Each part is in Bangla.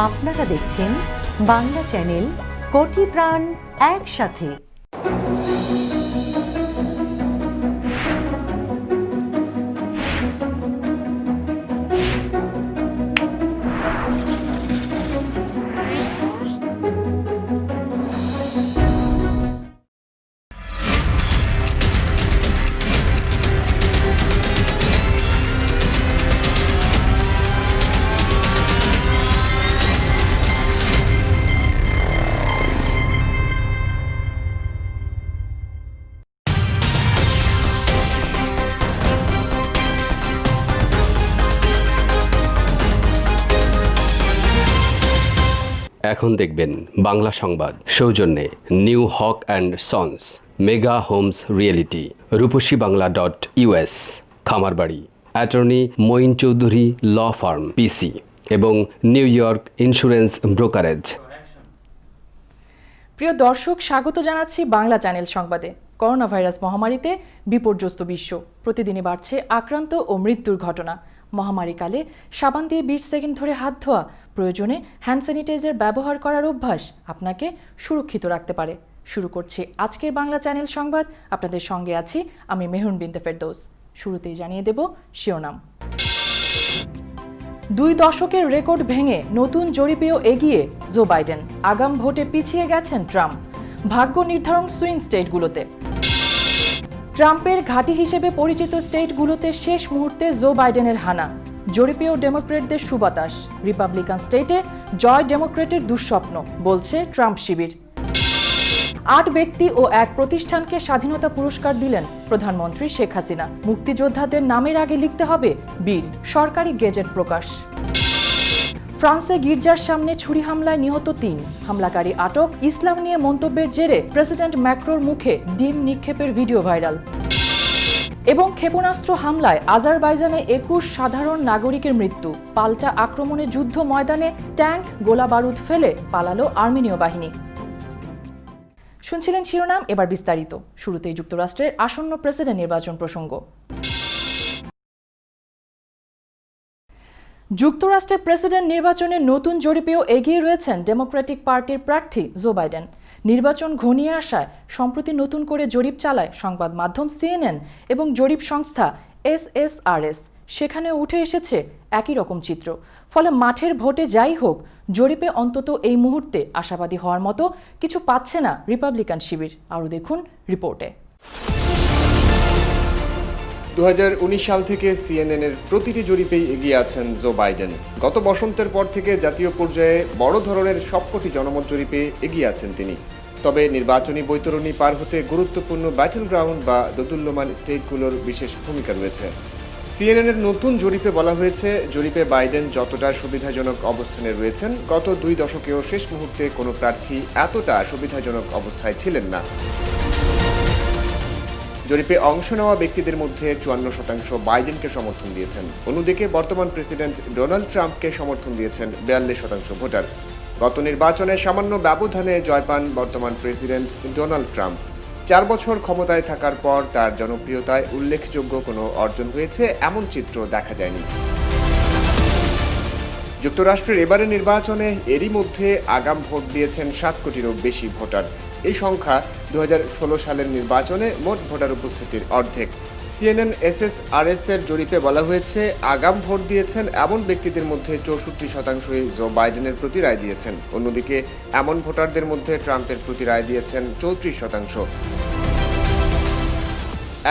আপনারা দেখছেন বাংলা চ্যানেল কোটি প্রাণ একসাথে। এখন দেখবেন বাংলা সংবাদ সৌজন্যে new Haque and sons, mega homes realty, রূপসী-বাংলা.us, খামারবাড়ি, attorney Moin Chowdhury law firm PC এবং নিউ ইয়র্ক ইন্স্যুরেন্স ব্রোকারেজ। প্রিয় দর্শক, স্বাগত জানাচ্ছি বাংলা চ্যানেল সংবাদে। করোনা ভাইরাস মহামারীতে বিপর্যস্ত বিশ্ব, প্রতিদিনই বাড়ছে আক্রান্ত ও মৃত্যুর ঘটনা। মহামারীকালে সাবান দিয়ে 20 সেকেন্ড ধরে হাত ধোয়া, প্রয়োজনে হ্যান্ড স্যানিটাইজার ব্যবহার করার অভ্যাস আপনাকে সুরক্ষিত রাখতে পারে। শুরু করছি আজকের বাংলা চ্যানেল সংবাদ। আপনাদের সঙ্গে আছি আমি মেহরুন বিনতে ফেরদৌস। শুরুতেই জানিয়ে দেব শিরোনাম। 2 দশকের রেকর্ড ভেঙে নতুন জরিপেও এগিয়ে জো বাইডেন, আগাম ভোটে পিছিয়ে গেছেন ট্রাম্প। ভাগ্য নির্ধারণ সুইং স্টেটগুলোতে। ট্রাম্পের ঘাঁটি হিসেবে পরিচিত স্টেটগুলোতে শেষ মুহূর্তে জো বাইডেনের হানা, জরিপেও ডেমোক্রেটদের সুবাতাস। রিপাবলিকান স্টেটে জয় ডেমোক্রেটের দুঃস্বপ্ন, বলছে ট্রাম্প শিবির। 8 ব্যক্তি ও 1 প্রতিষ্ঠানকে স্বাধীনতা পুরস্কার দিলেন প্রধানমন্ত্রী শেখ হাসিনা। মুক্তিযোদ্ধাদের নামের আগে লিখতে হবে বীর, সরকারি গেজেট প্রকাশ। ফ্রান্সে গির্জার সামনে ছুরি হামলায় নিহত 3, হামলাকারী আটক। ইসলাম নিয়ে মন্তব্যের জেরে প্রেসিডেন্ট ম্যাক্রোর মুখে ডিম নিক্ষেপের ভিডিও ভাইরাল। এবং ক্ষেপণাস্ত্র হামলায় আজারবাইজানে 21 সাধারণ নাগরিকের মৃত্যু। পাল্টা আক্রমণে যুদ্ধ ময়দানে ট্যাঙ্ক, গোলা বারুদ ফেলে পালালো আর্মেনীয় বাহিনী। শুনছিলেন শিরোনাম, এবার বিস্তারিত। শুরুতেই যুক্তরাষ্ট্রের আসন্ন প্রেসিডেন্ট নির্বাচন প্রসঙ্গ। যুক্তরাষ্ট্রের প্রেসিডেন্ট নির্বাচনে নতুন জরিপেও এগিয়ে রয়েছেন ডেমোক্রেটিক পার্টির প্রার্থী জো বাইডেন। নির্বাচন ঘনিয়ে আসায় সম্প্রতি নতুন করে জরিপ চালায় সংবাদ মাধ্যম CNN এবং জরিপ সংস্থা SSRS। সেখানে উঠে এসেছে একই রকম চিত্র। ফলে মাঠের ভোটে যাই হোক, জরিপে অন্তত এই মুহূর্তে আশাবাদী হওয়ার মতো কিছু পাচ্ছে না রিপাবলিকান শিবির। আরও দেখুন রিপোর্টে। 2019 সাল থেকে CNN-এর প্রতিটি জরিপেই এগিয়ে আছেন জো বাইডেন। গত বসন্তের পর থেকে জাতীয় পর্যায়ে বড় ধরনের সবকটি জনমত জরিপে এগিয়ে আছেন তিনি। তবে নির্বাচনী বৈতরণী পার হতে গুরুত্বপূর্ণ ব্যাটল গ্রাউন্ড বা দোদুল্যমান স্টেটগুলোর বিশেষ ভূমিকা রয়েছে। CNN-এর নতুন জরিপে বলা হয়েছে, জরিপে বাইডেন যতটা সুবিধাজনক অবস্থানে রয়েছেন, গত 2 দশকেও শেষ মুহূর্তে কোনো প্রার্থী এতটা সুবিধাজনক অবস্থায় ছিলেন না। জরিপে অংশ নেওয়া ব্যক্তিদের মধ্যে 54% বাইডেনকে সমর্থন দিয়েছেন। অন্যদিকে বর্তমান প্রেসিডেন্ট ডোনাল্ড ট্রাম্পকে সমর্থন দিয়েছেন 42% ভোটার। গত নির্বাচনে সামান্য ব্যবধানে জয় পান বর্তমান প্রেসিডেন্ট ডোনাল্ড ট্রাম্প। 4 বছর ক্ষমতায় থাকার পর তার জনপ্রিয়তায় উল্লেখযোগ্য কোনো অর্জন হয়েছে এমন চিত্র দেখা যায়নি। যুক্তরাষ্ট্রের এবারের নির্বাচনে এরই মধ্যে আগাম ভোট দিয়েছেন 7 কোটিরও বেশি ভোটার। এই সংখ্যা 2016 সালের নির্বাচনে মোট ভোটার উপস্থিতির অর্ধেক। CNN SSRS-এর জরিপে বলা হয়েছে, আগাম ভোট দিয়েছেন এমন ব্যক্তিদের মধ্যে 64%ই জো বাইডেনের প্রতি রায় দিয়েছেন। অন্যদিকে এমন ভোটারদের মধ্যে ট্রাম্পের প্রতি রায় দিয়েছেন 34%।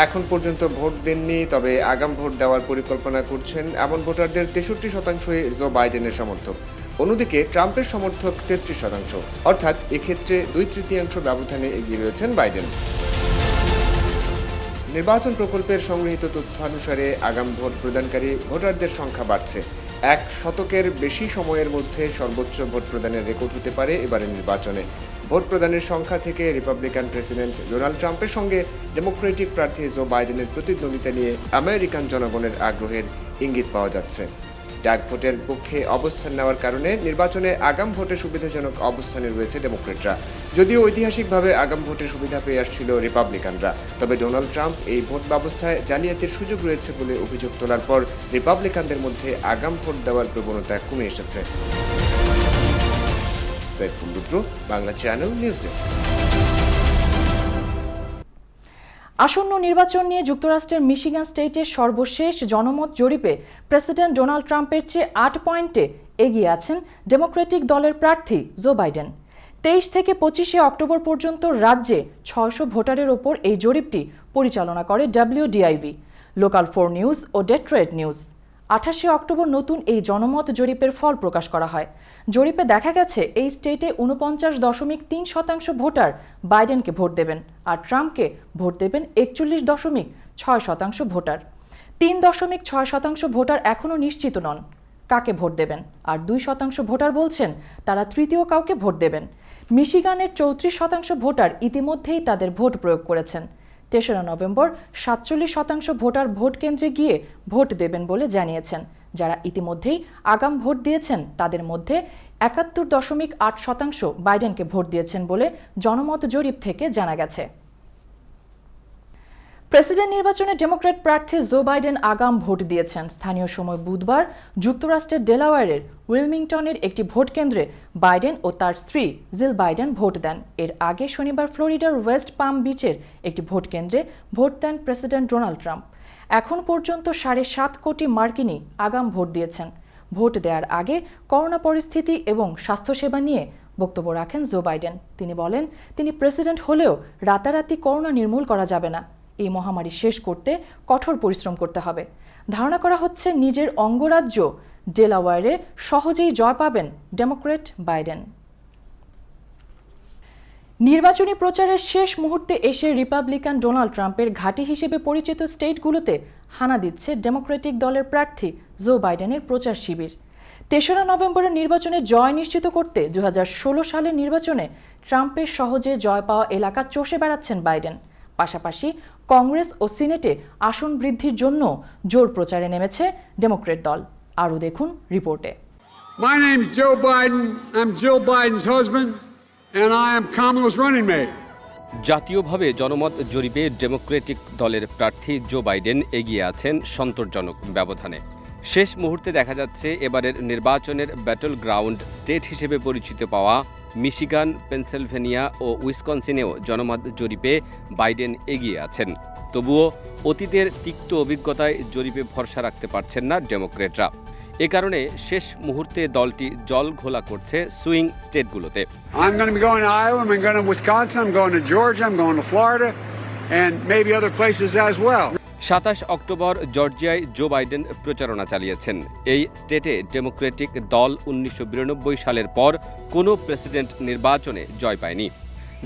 এখন পর্যন্ত ভোট দেননি, তবে আগাম ভোট দেওয়ার পরিকল্পনা করছেন এমন ভোটারদের 63%ই জো বাইডেনের সমর্থক। অন্যদিকে ট্রাম্পের সমর্থক 33%, অর্থাৎ এক্ষেত্রে 2/3 ব্যবধানে এগিয়ে রয়েছেন বাইডেন। নির্বাচন প্রকল্পের সংগৃহীত তথ্যানুসারে আগাম ভোট প্রদানকারী ভোটারদের সংখ্যা বাড়ছে। 1 শতকের বেশি সময়ের মধ্যে সর্বোচ্চ ভোট প্রদানের রেকর্ড হতে পারে এবারের নির্বাচনে। ভোট প্রদানের সংখ্যা থেকে রিপাবলিকান প্রেসিডেন্ট ডোনাল্ড ট্রাম্পের সঙ্গে ডেমোক্রেটিক প্রার্থী জো বাইডেনের প্রতিদ্বন্দ্বিতা নিয়ে আমেরিকান জনগণের আগ্রহের ইঙ্গিত পাওয়া যাচ্ছে। ডাক ভোটের পক্ষে অবস্থান নেওয়ার কারণে নির্বাচনে আগাম ভোটের সুবিধাজনক অবস্থানে রয়েছে ডেমোক্রেটরা। যদিও ঐতিহাসিকভাবে আগাম ভোটের সুবিধা পেয়ে আসছিল রিপাবলিকানরা, তবে ডোনাল্ড ট্রাম্প এই ভোট ব্যবস্থায় জালিয়াতির সুযোগ রয়েছে বলে অভিযোগ তোলার পর রিপাবলিকানদের মধ্যে আগাম ভোট দেওয়ার প্রবণতা কমে এসেছে। সাইফুল রুদ্র, বাংলা চ্যানেল, নিউজ ডেস্ক। আসন্ন নির্বাচন নিয়ে যুক্তরাষ্ট্রের মিশিগান স্টেটের সর্বশেষ জনমত জরিপে প্রেসিডেন্ট ডোনাল্ড ট্রাম্পের চেয়ে 8 পয়েন্টে এগিয়ে আছেন ডেমোক্রেটিক দলের প্রার্থী জো বাইডেন। 23 থেকে 25 অক্টোবর পর্যন্ত রাজ্যে 600 ভোটারের ওপর এই জরিপটি পরিচালনা করে WDIV, লোকাল 4 নিউজ ও ডেট্রয়েট নিউজ। 28 অক্টোবর নতুন এই জনমত জরিপের ফল প্রকাশ করা হয়। জরিপে দেখা গেছে এই স্টেটে 49.3% ভোটার বাইডেনকে ভোট দেবেন, আর ট্রাম্পকে ভোট দেবেন 41.6% ভোটার। 3.6% ভোটার এখনও নিশ্চিত নন কাকে ভোট দেবেন, আর 2% ভোটার বলছেন তারা তৃতীয় কাউকে ভোট দেবেন। মিশিগানের 34% ভোটার ইতিমধ্যেই তাদের ভোট প্রয়োগ করেছেন। 3রা নভেম্বর 47% ভোটার ভোট কেন্দ্রে গিয়ে ভোট দেবেন বলে জানিয়েছেন। যারা ইতিমধ্যেই আগাম ভোট দিয়েছেন তাদের মধ্যে 71.8% বাইডেনকে ভোট দিয়েছেন বলে জনমত জরিপ থেকে জানা গেছে। প্রেসিডেন্ট নির্বাচনে ডেমোক্র্যাট প্রার্থী জো বাইডেন আগাম ভোট দিয়েছেন। স্থানীয় সময় বুধবার যুক্তরাষ্ট্রের ডেলাওয়্যারের উইলমিংটনের একটি ভোট কেন্দ্রে বাইডেন ও তার স্ত্রী জিল বাইডেন ভোট দেন। এর আগে শনিবার ফ্লোরিডার ওয়েস্ট পাম বিচের একটি ভোট কেন্দ্রে ভোট দেন প্রেসিডেন্ট ডোনাল্ড ট্রাম্প। এখন পর্যন্ত 7.5 কোটি মার্কিনী আগাম ভোট দিয়েছেন। ভোট দেওয়ার আগে করোনা পরিস্থিতি এবং স্বাস্থ্যসেবা নিয়ে বক্তব্য রাখেন জো বাইডেন। তিনি বলেন, তিনি প্রেসিডেন্ট হলেও রাতারাতি করোনা নির্মূল করা যাবে না। এই মহামারী শেষ করতে কঠোর পরিশ্রম করতে হবে। ধারণা করা হচ্ছে নিজের অঙ্গরাজ্য ডেলাওয়্যারে সহজেই জয় পাবেন ডেমোক্র্যাট বাইডেন। নির্বাচনী প্রচারের শেষ মুহূর্তে এসে রিপাবলিকান ডোনাল্ড ট্রাম্পের ঘাঁটি হিসেবে পরিচিত স্টেটগুলোতে হানা দিচ্ছে ডেমোক্রেটিক দলের প্রার্থী জো বাইডেনের প্রচার শিবির। 3রা নভেম্বরের নির্বাচনে জয় নিশ্চিত করতে 2016 সালের নির্বাচনে ট্রাম্পের সহজে জয় পাওয়া এলাকা চষে বেড়াচ্ছেন বাইডেন। পাশাপাশি কংগ্রেস ও সিনেটে আসন বৃদ্ধির জন্য জোর প্রচারে নেমেছে ডেমোক্রেট দল। আরও দেখুন রিপোর্টে। My name's Joe Biden. I'm Jill Biden's husband, and I am Kamala's running mate. জাতীয়ভাবে জনমত জরিপে ডেমোক্রেটিক দলের প্রার্থী জো বাইডেন এগিয়ে আছেন সন্তোষজনক ব্যবধানে। শেষ মুহূর্তে দেখা যাচ্ছে এবারের নির্বাচনের ব্যাটল গ্রাউন্ড স্টেট হিসেবে পরিচিত পাওয়া মিশিগান, পেনসিলভেনিয়া ও উইসকনসিনেও জনমত জরিপে বাইডেন এগিয়ে আছেন। তবুও অতীতের তিক্ত অভিজ্ঞতায় জরিপে ভরসা রাখতে পারছেন না ডেমোক্রেটরা। এ কারণে শেষ মুহূর্তে দলটি জল ঘোলা করছে swing স্টেটগুলোতে। I'm going to be going to Iowa, I'm going to Wisconsin, I'm going to Georgia, I'm going to Florida, and maybe other places as well. 27 October জর্জিয়ায় জো বাইডেন প্রচারণা চালিয়েছেন। এই স্টেটে ডেমোক্রেটিক দল 1992 সালের পর কোনো প্রেসিডেন্ট নির্বাচনে জয় পায়নি।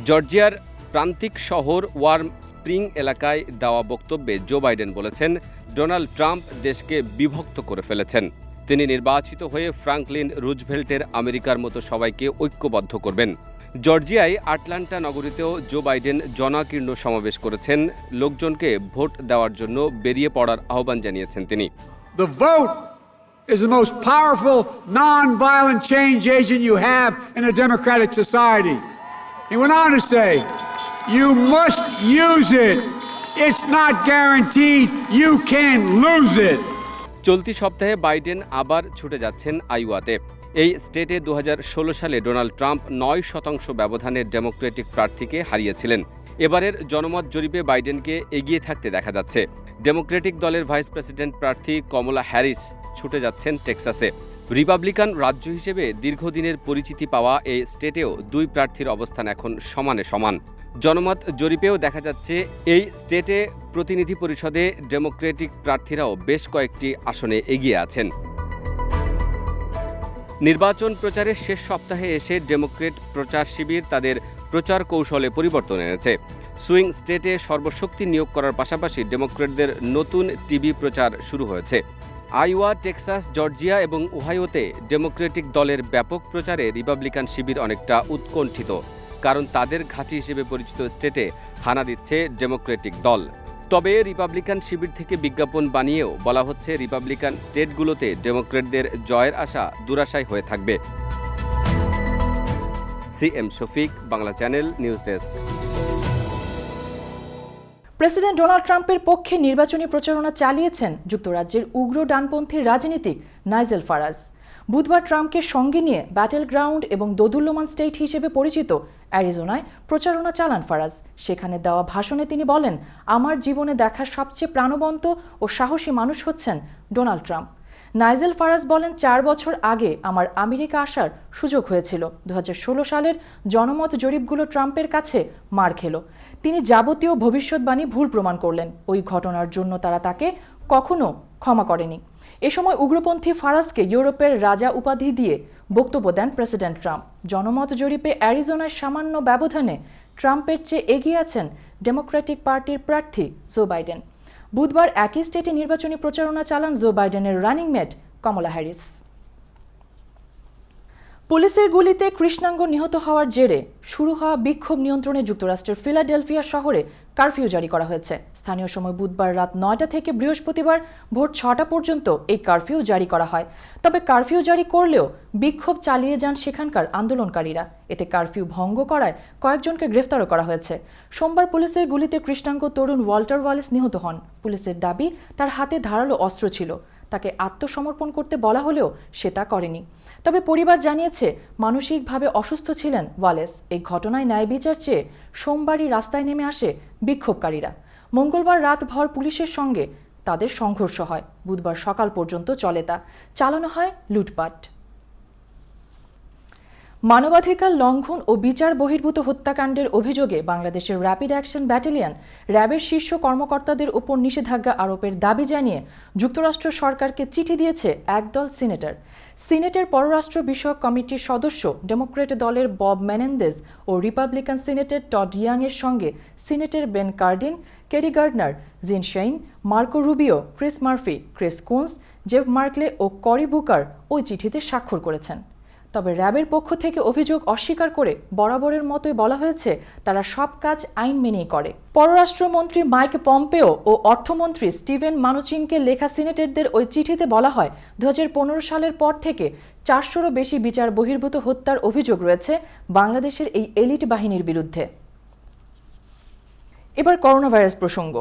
জর্জিয়ার প্রান্তিক শহর ওয়ার্ম স্প্রিং এলাকায় দেওয়া বক্তব্যে জো বাইডেন বলেছেন, ডোনাল্ড ট্রাম্প দেশকে বিভক্ত করে ফেলেছেন। তিনি নির্বাচিত হয়ে ফ্রাঙ্কলিন রুজভেল্টের আমেরিকার মতো সবাইকে ঐক্যবদ্ধ করবেন। জর্জিয়ায় আটলান্টা নগরীতেও জো বাইডেন জনাকীর্ণ সমাবেশ করেছেন। লোকজনকে ভোট দেওয়ার জন্য বেরিয়ে পড়ার আহ্বান জানিয়েছেন তিনি। The vote is the most powerful non-violent change agent you have in a democratic society. He went on to say, you must use it. It's not guaranteed. You can lose it. চলতি সপ্তাহে বাইডেন আবার ছুটে যাচ্ছেন আইওয়াতে। এই স্টেটে 2016 সালে ডোনাল্ড ট্রাম্প 9% ব্যবধানে ডেমোক্রেটিক প্রার্থীকে হারিয়েছিলেন। এবারের জনমত জরিপে বাইডেনকে এগিয়ে থাকতে দেখা যাচ্ছে। ডেমোক্রেটিক দলের ভাইস প্রেসিডেন্ট প্রার্থী কমলা হ্যারিস ছুটে যাচ্ছেন টেক্সাসে। রিপাবলিকান রাজ্য হিসেবে দীর্ঘদিনের পরিচিতি পাওয়া এই স্টেটেও দুই প্রার্থীর অবস্থান এখন সমানে সমান। জনমত জরিপেও দেখা যাচ্ছে এই স্টেটে প্রতিনিধি পরিষদে ডেমোক্রেটিক প্রার্থীরাও বেশ কয়েকটি আসনে এগিয়ে আছেন। নির্বাচন প্রচারের শেষ সপ্তাহে এসে ডেমোক্রেট প্রচার শিবির তাদের প্রচার কৌশলে পরিবর্তন এনেছে। সুইং স্টেটে সর্বশক্তি নিয়োগ করার পাশাপাশি ডেমোক্রেটদের নতুন টিভি প্রচার শুরু হয়েছে। আইওয়া, টেক্সাস, জর্জিয়া এবং ওহাইওতে ডেমোক্রেটিক দলের ব্যাপক প্রচারে রিপাবলিকান শিবির অনেকটা উৎকণ্ঠিত, কারণ তাদের ঘাঁটি হিসেবে পরিচিত স্টেটে হানা দিচ্ছে ডেমোক্রেটিক দল। তবে রিপাবলিকান শিবির থেকে বিজ্ঞাপন বানিয়েও বলা হচ্ছে রিপাবলিকান স্টেটগুলোতে ডেমোক্রেটদের জয়ের আশা দুরাশায় হয়ে থাকবে। CM Shafiq, Bangla channel, news desk. President Donald ট্রাম্পের পক্ষে নির্বাচনী প্রচারণা চালিয়েছেন যুক্তরাজ্যের উগ্র ডানপন্থী রাজনীতিক নাইজেল ফারাজ। বুধবার ট্রাম্পকে সঙ্গে নিয়ে ব্যাটেল গ্রাউন্ড এবং দোদুল্যমান স্টেট হিসেবে পরিচিত অ্যারিজোনায় প্রচারণা চালান ফারাজ। সেখানে দেওয়া ভাষণে তিনি বলেন, আমার জীবনে দেখা সবচেয়ে প্রাণবন্ত ও সাহসী মানুষ হচ্ছেন ডোনাল্ড ট্রাম্প। নাইজেল ফারাজ বলেন, 4 বছর আগে আমার আমেরিকা আসার সুযোগ হয়েছিল। 2016 সালের জনমত জরিপগুলো ট্রাম্পের কাছে মার খেল। তিনি যাবতীয় ভবিষ্যৎবাণী ভুল প্রমাণ করলেন। ওই ঘটনার জন্য তারা তাকে কখনো ক্ষমা করেনি। এ সময় উগ্রপন্থী ফারাজকে ইউরোপের রাজা উপাধি দিয়ে বক্তব্য দেন প্রেসিডেন্ট ট্রাম্প। জনমত জরিপে অ্যারিজোনায় সামান্য ব্যবধানে ট্রাম্পের চেয়ে এগিয়ে আছেন ডেমোক্রেটিক পার্টির প্রার্থী জো বাইডেন। বুধবার একই স্টেটে নির্বাচনী প্রচারণা চালান জো বাইডেনের রানিং মেট কমলা হ্যারিস। পুলিশের গুলিতে কৃষ্ণাঙ্গ নিহত হওয়ার জেরে শুরু হওয়া বিক্ষোভ নিয়ন্ত্রণে যুক্তরাষ্ট্রের ফিলাডেলফিয়া শহরে কারফিউ জারি করা হয়েছে। স্থানীয় সময় বুধবার রাত 9টা থেকে বৃহস্পতিবার ভোর 6টা পর্যন্ত এই কারফিউ জারি করা হয়। তবে কারফিউ জারি করলেও বিক্ষোভ চালিয়ে যান সেখানকার আন্দোলনকারীরা। এতে কারফিউ ভঙ্গ করায় কয়েকজনকে গ্রেফতারও করা হয়েছে। সোমবার পুলিশের গুলিতে কৃষ্ণাঙ্গ তরুণ ওয়াল্টার ওয়ালেস নিহত হন। পুলিশের দাবি, তার হাতে ধারালো অস্ত্র ছিল। তাকে আত্মসমর্পণ করতে বলা হলেও সে তা করেনি। তবে পরিবার জানিয়েছে মানসিকভাবে অসুস্থ ছিলেন ওয়ালেস। এই ঘটনায় ন্যায় বিচার চেয়ে সোমবারই রাস্তায় নেমে আসে বিক্ষোভকারীরা। মঙ্গলবার রাতভর পুলিশের সঙ্গে তাদের সংঘর্ষ হয়। বুধবার সকাল পর্যন্ত চলে তা। চালানো হয় লুটপাট। মানবাধিকার লঙ্ঘন ও বিচার বহির্ভূত হত্যাকাণ্ডের অভিযোগে বাংলাদেশের র্যাপিড অ্যাকশন ব্যাটালিয়ন র্যাবের শীর্ষ কর্মকর্তাদের উপর নিষেধাজ্ঞা আরোপের দাবি জানিয়ে যুক্তরাষ্ট্র সরকারকে চিঠি দিয়েছে একদল সিনেটর। সিনেটের পররাষ্ট্র বিষয়ক কমিটির সদস্য ডেমোক্রেট দলের বব মেনেন্দেজ ও রিপাবলিকান সিনেটর টড ইয়াংয়ের সঙ্গে senator Ben Cardin, Cory Gardner, Jeanne Shaheen, Marco Rubio, Chris Murphy, Chris Coons, Jeff Merkley ও করি বুকার ওই চিঠিতে স্বাক্ষর করেছেন। তবে র্যাবের পক্ষ থেকে অভিযোগ অস্বীকার করে বরাবরের মতোই বলা হয়েছে তারা সব কাজ আইন মেনেই করে। পররাষ্ট্রমন্ত্রী মাইক পম্পেও ও অর্থমন্ত্রী স্টিভেন মানুচিনকে লেখা সিনেটরদের ওই চিঠিতে বলা হয় 2015 সালের পর থেকে 400রও বেশি বিচার বহির্ভূত হত্যার অভিযোগ রয়েছে বাংলাদেশের এই এলিট বাহিনীর বিরুদ্ধে। এবার করোনা ভাইরাস প্রসঙ্গ।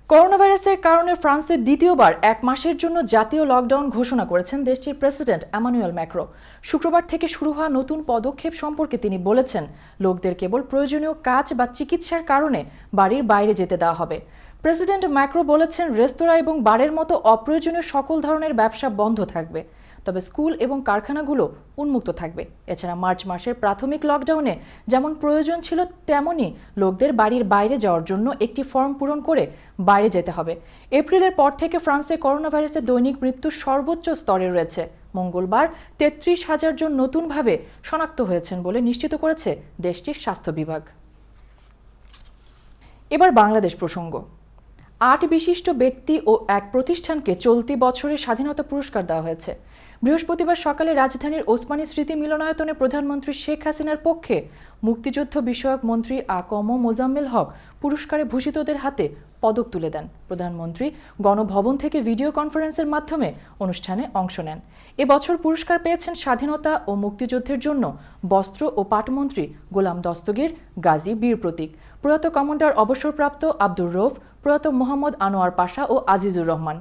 করোনা ভাইরাসের কারণে ফ্রান্সের দ্বিতীয়বার 1 মাসের জন্য জাতীয় লকডাউন ঘোষণা করেছেন দেশটির প্রেসিডেন্ট এমানুয়েল ম্যাক্রো। শুক্রবার থেকে শুরু হওয়া নতুন পদক্ষেপ সম্পর্কে তিনি বলেছেন, লোকদের কেবল প্রয়োজনীয় কাজ বা চিকিৎসার কারণে বাড়ির বাইরে যেতে দেওয়া হবে। প্রেসিডেন্ট ম্যাক্রো বলেছেন, রেস্তোরাঁ এবং বারের মতো অপ্রয়োজনীয় সকল ধরনের ব্যবসা বন্ধ থাকবে, তবে স্কুল এবং কারখানাগুলো উন্মুক্ত থাকবে। এছাড়া মার্চ মাসের প্রাথমিক লকডাউনে যেমন প্রয়োজন ছিল তেমনই লোকদের বাড়ির বাইরে যাওয়ার জন্য একটি ফর্ম পূরণ করে বাইরে যেতে হবে। এপ্রিলের পর থেকে ফ্রান্সে করোনা ভাইরাসের দৈনিক মৃত্যু সর্বোচ্চ স্তরে রয়েছে। মঙ্গলবার 33,000 জন নতুনভাবে শনাক্ত হয়েছেন বলে নিশ্চিত করেছে দেশটির স্বাস্থ্য বিভাগ। এবার বাংলাদেশ প্রসঙ্গ। 8 বিশিষ্ট ব্যক্তি ও এক প্রতিষ্ঠানকে চলতি বছরের স্বাধীনতা পুরস্কার দেওয়া হয়েছে। বৃহস্পতিবার সকালে রাজধানীর ওসমানী স্মৃতি মিলনায়তনে প্রধানমন্ত্রী শেখ হাসিনার পক্ষে মুক্তিযুদ্ধ বিষয়ক মন্ত্রী আ.ক.ম মোজাম্মেল হক পুরস্কারে ভূষিতদের হাতে পদক তুলে দেন। প্রধানমন্ত্রী গণভবন থেকে ভিডিও কনফারেন্সের মাধ্যমে অনুষ্ঠানে অংশ নেন। এবছর পুরস্কার পেয়েছেন স্বাধীনতা ও মুক্তিযুদ্ধের জন্য বস্ত্র ও পাটমন্ত্রী গোলাম দস্তগীর, গাজী বীর প্রতীক, প্রয়াত কমান্ডার অবসরপ্রাপ্ত আব্দুর রৌফ, প্রয়াত মোহাম্মদ আনোয়ার পাশা ও আজিজুর রহমান।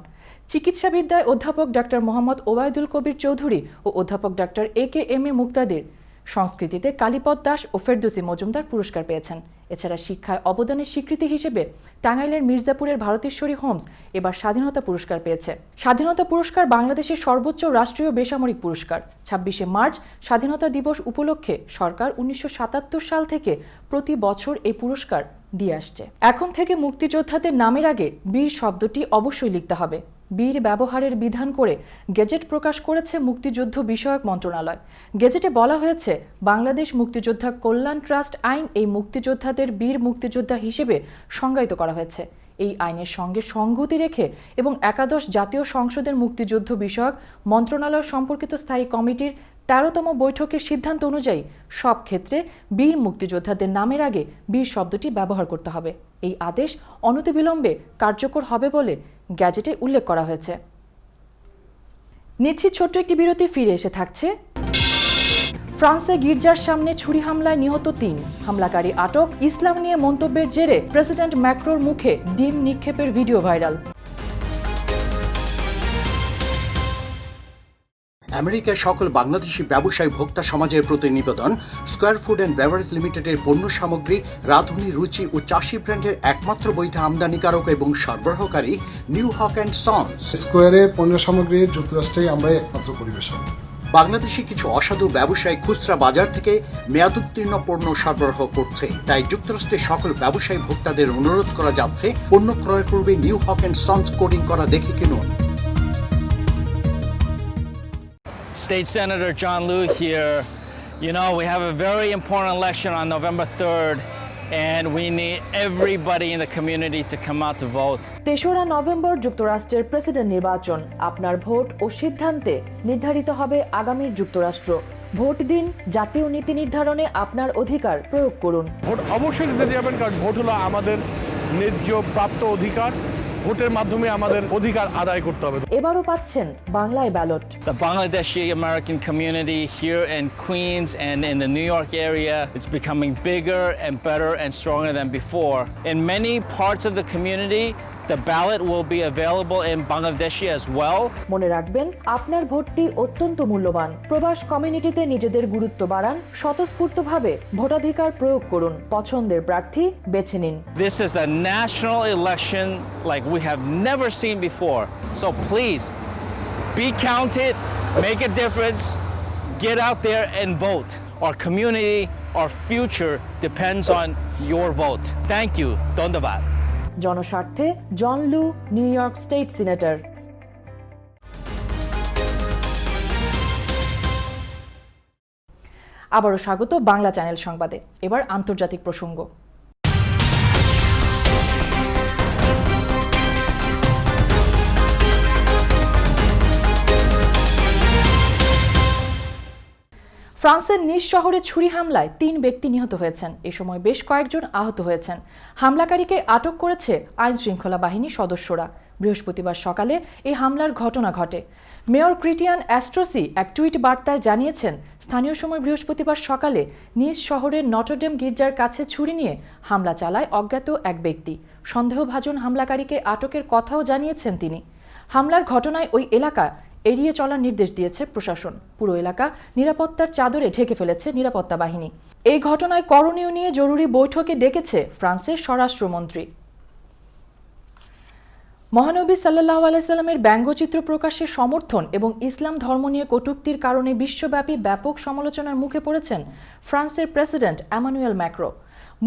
চিকিৎসাবিদ্যায় অধ্যাপক ডাক্তার মোহাম্মদ ওবায়দুল কবির চৌধুরী ও অধ্যাপক ডাক্তার এ.কে.এম.এ মুক্তাদির, সংস্কৃতিতে কালীপদ দাস ও ফেরদৌসী মজুমদার পুরস্কার পেয়েছেন। এছাড়া শিক্ষায় অবদানের স্বীকৃতি হিসেবে টাঙ্গাইলের মির্জাপুরের ভারতেশ্বরী হোমস এবার স্বাধীনতা পুরস্কার পেয়েছে। স্বাধীনতা পুরস্কার বাংলাদেশের সর্বোচ্চ রাষ্ট্রীয় বেসামরিক পুরস্কার। 26শে মার্চ স্বাধীনতা দিবস উপলক্ষে সরকার 1977 সাল থেকে প্রতি বছর এই পুরস্কার দিয়ে আসছে। এখন থেকে মুক্তিযোদ্ধাদের নামের আগে বীর শব্দটি অবশ্যই লিখতে হবে। বীর ব্যবহারের বিধান করে গেজেট প্রকাশ করেছে মুক্তিযুদ্ধ বিষয়ক মন্ত্রণালয়। গেজেটে বলা হয়েছে, বাংলাদেশ মুক্তিযোদ্ধা কল্যাণ ট্রাস্ট আইন এই মুক্তিযোদ্ধাদের বীর মুক্তিযোদ্ধা হিসেবে সংজ্ঞায়িত করা হয়েছে। এই আইনের সঙ্গে সংগতি রেখে এবং একাদশ জাতীয় সংসদের মুক্তিযুদ্ধ বিষয়ক মন্ত্রণালয় সম্পর্কিত স্থায়ী কমিটির 13তম বৈঠকের সিদ্ধান্ত অনুযায়ী সব ক্ষেত্রে বীর মুক্তিযোদ্ধাদের নামের আগে বীর শব্দটি ব্যবহার করতে হবে। এই আদেশ অনতিবিলম্বে কার্যকর হবে বলে গ্যাজেটে উল্লেখ করা হয়েছে। নিচ্ছি ছোট্ট একটি বিরতি, ফিরে এসে থাকছে। ফ্রান্সে গির্জার সামনে ছুরি হামলায় নিহত 3, হামলাকারী আটক। ইসলাম নিয়ে মন্তব্যের জেরে প্রেসিডেন্ট ম্যাক্রোর মুখে ডিম নিক্ষেপের ভিডিও ভাইরাল। আমেরিকার সকল বাংলাদেশি ব্যবসায়ী ভোক্তা সমাজের প্রতি নিবেদন, স্কয়ার ফুড অ্যান্ড বেভারেজ লিমিটেডের পণ্য সামগ্রী রাঁধুনি, রুচি ও চাষি ব্র্যান্ডের একমাত্র বৈধ আমদানিকারক এবং সরবরাহকারী নিউ হক অ্যান্ড সন্স। স্কয়ারের পণ্য সামগ্রী যুক্তরাষ্ট্রেই আমরা একমাত্র পরিবেশক। বাংলাদেশি কিছু অসাধু ব্যবসায়ী খুচরা বাজার থেকে মেয়াদোত্তীর্ণ পণ্য সরবরাহ করছে, তাই যুক্তরাষ্ট্রের সকল ব্যবসায়ী ভোক্তাদের অনুরোধ করা যাচ্ছে পণ্য ক্রয়ের পূর্বে new Haque and sons coding করা দেখে কিনুন। State Senator John Liu here. You know, we have a very important election on November 3rd, and we need everybody in the community to come out to vote. 3রা নভেম্বর যুক্তরাষ্ট্রের প্রেসিডেন্ট নির্বাচন। আপনার ভোট ও সিদ্ধান্তে নির্ধারিত হবে আগামীর যুক্তরাষ্ট্র। ভোট দিন, জাতীয় নীতি নির্ধারণে আপনার অধিকার প্রয়োগ করুন। ভোট অবশ্যই দিতে যাবেন, কারণ ভোট হলো আমাদের ন্যায্য প্রাপ্ত অধিকার। ভোটের মাধ্যমে আমাদের অধিকার আদায় করতে হবে। এবারও পাচ্ছেন বাংলায় ballot. The Bangladeshi American community here in Queens and in the New York area is becoming bigger and better and stronger than before. In many parts of the community, the ballot will be available in Bangladeshi as well. মনে রাখবেন, আপনার ভোটটি অত্যন্ত মূল্যবান। প্রবাস কমিউনিটিতে নিজেদের গুরুত্ব বাড়ান, স্বতঃস্ফূর্তভাবে ভোটাধিকার প্রয়োগ করুন, পছন্দের প্রার্থী বেছে নিন। This is a national election like we have never seen before. So please, be counted, make a difference, get out there and vote. Our community, our future depends on your vote. Thank you. Dhondavat. জনস্বার্থে জন লু, নিউ ইয়র্ক স্টেট সিনেটর। আবারও স্বাগত বাংলা চ্যানেল সংবাদে। এবার আন্তর্জাতিক প্রসঙ্গ। ফ্রান্সের নিস শহরে ছুরি হামলায় 3 ব্যক্তি নিহত হয়েছেন। এ সময় বেশ কয়েকজন আহত হয়েছেন। হামলাকারীকে আটক করেছে আইন শৃঙ্খলা বাহিনী সদস্যরা। বৃহস্পতিবার সকালে এই হামলার ঘটনা ঘটে। মেয়র ক্রিটিয়ান অ্যাস্ট্রোসি এক টুইট বার্তায় জানিয়েছেন, স্থানীয় সময় বৃহস্পতিবার সকালে নিস শহরের নটরডেম গির্জার কাছে ছুরি নিয়ে হামলা চালায় অজ্ঞাত এক ব্যক্তি। সন্দেহভাজন হামলাকারীকে আটকের কথাও জানিয়েছেন তিনি। হামলার ঘটনায় ওই এলাকা এড়িয়ে চলার নির্দেশ দিয়েছে প্রশাসন। পুরো এলাকা নিরাপত্তার চাদরে ঢেকে ফেলেছে নিরাপত্তা বাহিনী। এই ঘটনায় করণীয় নিয়ে জরুরি বৈঠকে ডেকেছে ফ্রান্সের স্বরাষ্ট্রমন্ত্রী। মহানবী সাল্লাল্লাহু আলাইহি সাল্লামের ব্যঙ্গচিত্র প্রকাশের সমর্থন এবং ইসলাম ধর্ম নিয়ে কটূক্তির কারণে বিশ্বব্যাপী ব্যাপক সমালোচনার মুখে পড়েছেন ফ্রান্সের প্রেসিডেন্ট এমানুয়েল ম্যাক্রো।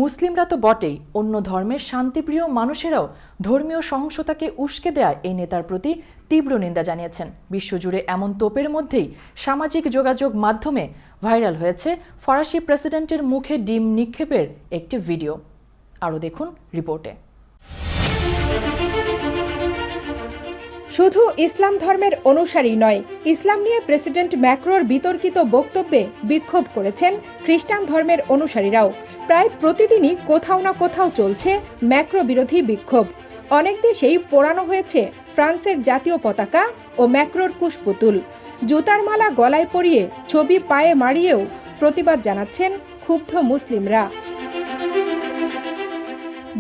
মুসলিমরা তো বটেই, অন্য ধর্মের শান্তিপ্রিয় মানুষেরাও ধর্মীয় সহিংসতাকে উস্কে দেয় এই নেতার প্রতি তীব্র নিন্দা জানিয়েছেন। বিশ্বজুড়ে এমন তোপের মধ্যেই সামাজিক যোগাযোগ মাধ্যমে ভাইরাল হয়েছে ফরাসি প্রেসিডেন্টের মুখে ডিম নিক্ষেপের একটি ভিডিও। আরও দেখুন রিপোর্টে। শুধু ইসলাম ধর্মের অনুসারী নয়, ইসলাম নিয়ে প্রেসিডেন্ট ম্যাক্রোর বিতর্কিত বক্তব্যে বিক্ষোভ করেছেন খ্রিস্টান ধর্মের অনুসারীরাও। প্রায় প্রতিদিনই কোথাও না কোথাও চলছে ম্যাক্রো বিরোধী বিক্ষোভ। অনেক দেশেই পোড়ানো হয়েছে ফ্রান্সের জাতীয় পতাকা ও ম্যাক্রোর কুশপুতুল। জুতার মালা গলায় পরিয়ে, ছবি পায়ে মারিয়েও প্রতিবাদ জানাচ্ছেন ক্ষুব্ধ মুসলিমরা।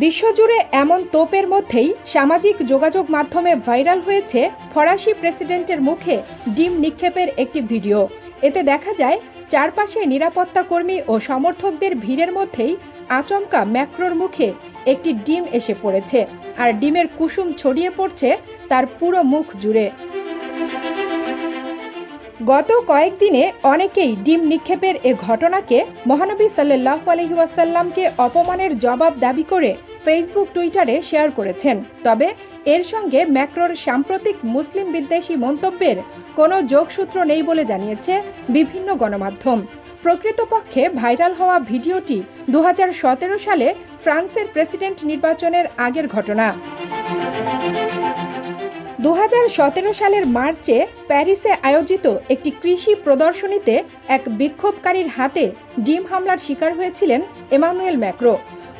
বিশ্বজুড়ে এমন তোপের মধ্যেই সামাজিক যোগাযোগ মাধ্যমে ভাইরাল হয়েছে ফরাসি প্রেসিডেন্টের মুখে ডিম নিক্ষেপের একটি ভিডিও। এতে দেখা যায় চারপাশে নিরাপত্তা কর্মী ও সমর্থকদের ভিড়ের মধ্যেই আচমকা ম্যাক্রোর মুখে একটি ডিম এসে পড়েছে, আর ডিমের কুসুম ছড়িয়ে পড়ছে তার পুরো মুখ জুড়ে। গত কয়েকদিনে অনেকেই ডিম নিক্ষেপের এ ঘটনাকে মহানবী সাল্লাল্লাহু আলাইহি ওয়াসাল্লামকে অপমানের জবাব দাবি করে ফেসবুক, টুইটারে শেয়ার করেছেন। তবে এর সঙ্গে ম্যাক্রোর সাম্প্রতিক মুসলিম বিদ্বেষী মন্তব্যের কোনো যোগসূত্র নেই বলে জানিয়েছে বিভিন্ন গণমাধ্যম। প্রকৃতপক্ষে ভাইরাল হওয়া ভিডিওটি 2017 সালে ফ্রান্সের প্রেসিডেন্ট নির্বাচনের আগের ঘটনা। 2017 সালের মার্চে প্যারিসে আয়োজিত একটি কৃষি প্রদর্শনীতে এক বিক্ষোভকারীর হাতে ডিম হামলার শিকার হয়েছিলেন এমানুয়েল ম্যাক্রো।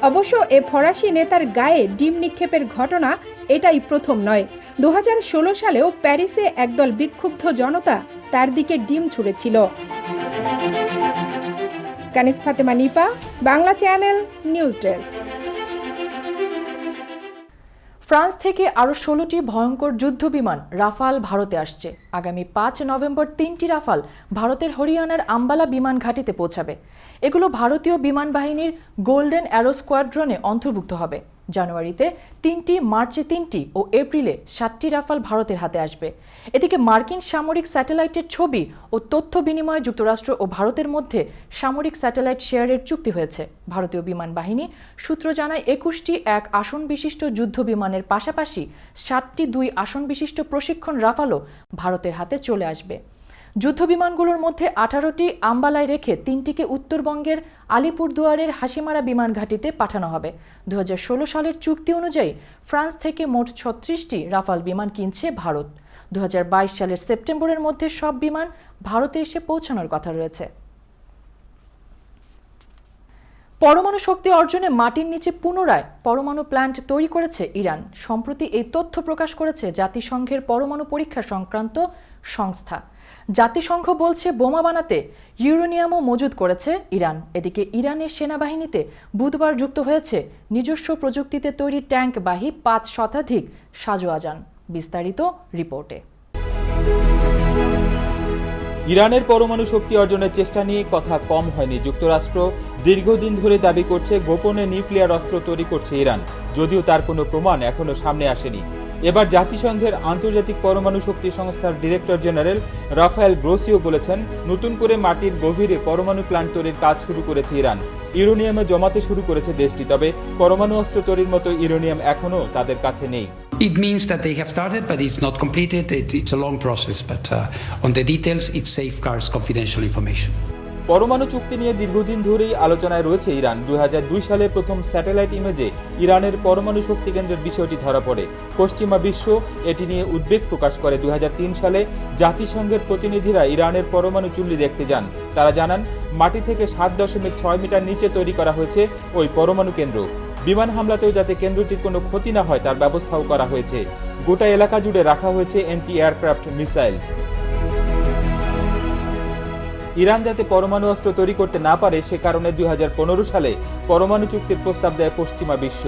অবশ্য এ ফরাসি নেতার গায়ে ডিম নিক্ষেপের ঘটনা এটাই প্রথম নয়। 2016 সালেও প্যারিসে একদল বিক্ষুব্ধ জনতা তার দিকে ডিম ছুঁড়েছিল। Kanis Fatema Nipa, Bangla channel, news desk. France থেকে আরও 16টি ভয়ঙ্কর যুদ্ধবিমান রাফাল ভারতে আসছে। আগামী 5 নভেম্বর 3টি রাফাল ভারতের হরিয়ানার আম্বালা বিমান ঘাঁটিতে পৌঁছাবে। এগুলো ভারতীয় বিমান বাহিনীর গোল্ডেন অ্যারো স্কোয়াড্রনে অন্তর্ভুক্ত হবে। জানুয়ারিতে 3টি, মার্চে 3টি ও এপ্রিলে 7টি রাফাল ভারতের হাতে আসবে। এদিকে মার্কিন সামরিক স্যাটেলাইটের ছবি ও তথ্য বিনিময়ে যুক্তরাষ্ট্র ও ভারতের মধ্যে সামরিক স্যাটেলাইট শেয়ারের চুক্তি হয়েছে। ভারতীয় বিমান বাহিনী সূত্র জানায় 21টি 1 আসন বিশিষ্ট যুদ্ধ বিমানের পাশাপাশি 7টি 2 আসন বিশিষ্ট প্রশিক্ষণ রাফালও ভারতের হাতে চলে আসবে। যুদ্ধবিমানগুলোর মধ্যে 18টি আম্বালায় রেখে 3টিকে উত্তরবঙ্গের আলিপুরদুয়ারের হাসিমারা বিমান ঘাঁটিতে পাঠানো হবে। 2016 সালের চুক্তি অনুযায়ী ফ্রান্স থেকে মোট 36টি রাফাল বিমান কিনছে ভারত। 2022 সালের সেপ্টেম্বরের মধ্যে সব বিমান ভারতে এসে পৌঁছানোর কথা রয়েছে। পরমাণু শক্তি অর্জনে মাটির নিচে পুনরায় পরমাণু প্ল্যান্ট তৈরি করেছে ইরান। সম্প্রতি এই তথ্য প্রকাশ করেছে জাতিসংঘের পরমাণু পরীক্ষা সংক্রান্ত সংস্থা। জাতিসংঘ বলছে বোমা বানাতে ইউরেনিয়ামও মজুদ করেছে ইরান। এদিকে ইরানের সেনাবাহিনীতে বুধবার যুক্ত হয়েছে নিজস্ব প্রযুক্তিতে তৈরি ট্যাঙ্কবাহী 5 শতাধিক সাজোয়াজান। বিস্তারিত রিপোর্টে। ইরানের পরমাণু শক্তি অর্জনের চেষ্টা নিয়ে কথা কম হয়নি। যুক্তরাষ্ট্র দীর্ঘদিন ধরে দাবি করছে গোপনে নিউক্লিয়ার অস্ত্র তৈরি করছে ইরান, যদিও তার কোনো প্রমাণ এখনো সামনে আসেনি। এবার জাতিসংঘের আন্তর্জাতিক পরমাণু শক্তি সংস্থার ডিরেক্টর জেনারেল রাফায়েল গ্রোসিও বলেছেন, নতুন করে মাটির গভীরে পরমাণু প্ল্যান্ট তৈরির কাজ শুরু করেছে ইরান। ইউরেনিয়ামে জমাতে শুরু করেছে দেশটি, তবে পরমাণু অস্ত্র তৈরির মতো ইউরেনিয়াম এখনো তাদের কাছে নেই। It means that they have started, but it's not completed. It's a long process, but on the details, it safeguards confidential information. পরমাণু চুক্তি নিয়ে দীর্ঘদিন ধরেই আলোচনায় রয়েছে ইরান। 2002 সালে প্রথম স্যাটেলাইট ইমেজে ইরানের পরমাণু শক্তি কেন্দ্রের বিষয়টি ধরা পড়ে। পশ্চিমা বিশ্ব এটি নিয়ে উদ্বেগ প্রকাশ করে। 2003 সালে জাতিসংঘের প্রতিনিধিরা ইরানের পরমাণু চুল্লি দেখতে যান। তারা জানান, মাটি থেকে 7.6 মিটার নিচে তৈরি করা হয়েছে ওই পরমাণু কেন্দ্র। বিমান হামলাতেও যাতে কেন্দ্রটির কোনো ক্ষতি না হয় তার ব্যবস্থাও করা হয়েছে। গোটা এলাকা জুড়ে রাখা হয়েছে অ্যান্টি এয়ারক্রাফট মিসাইল। ইরান যাতে পরমাণু অস্ত্র তৈরি করতে না পারে সে কারণে 2015 সালে পরমাণু চুক্তির প্রস্তাব দেয় পশ্চিমা বিশ্ব।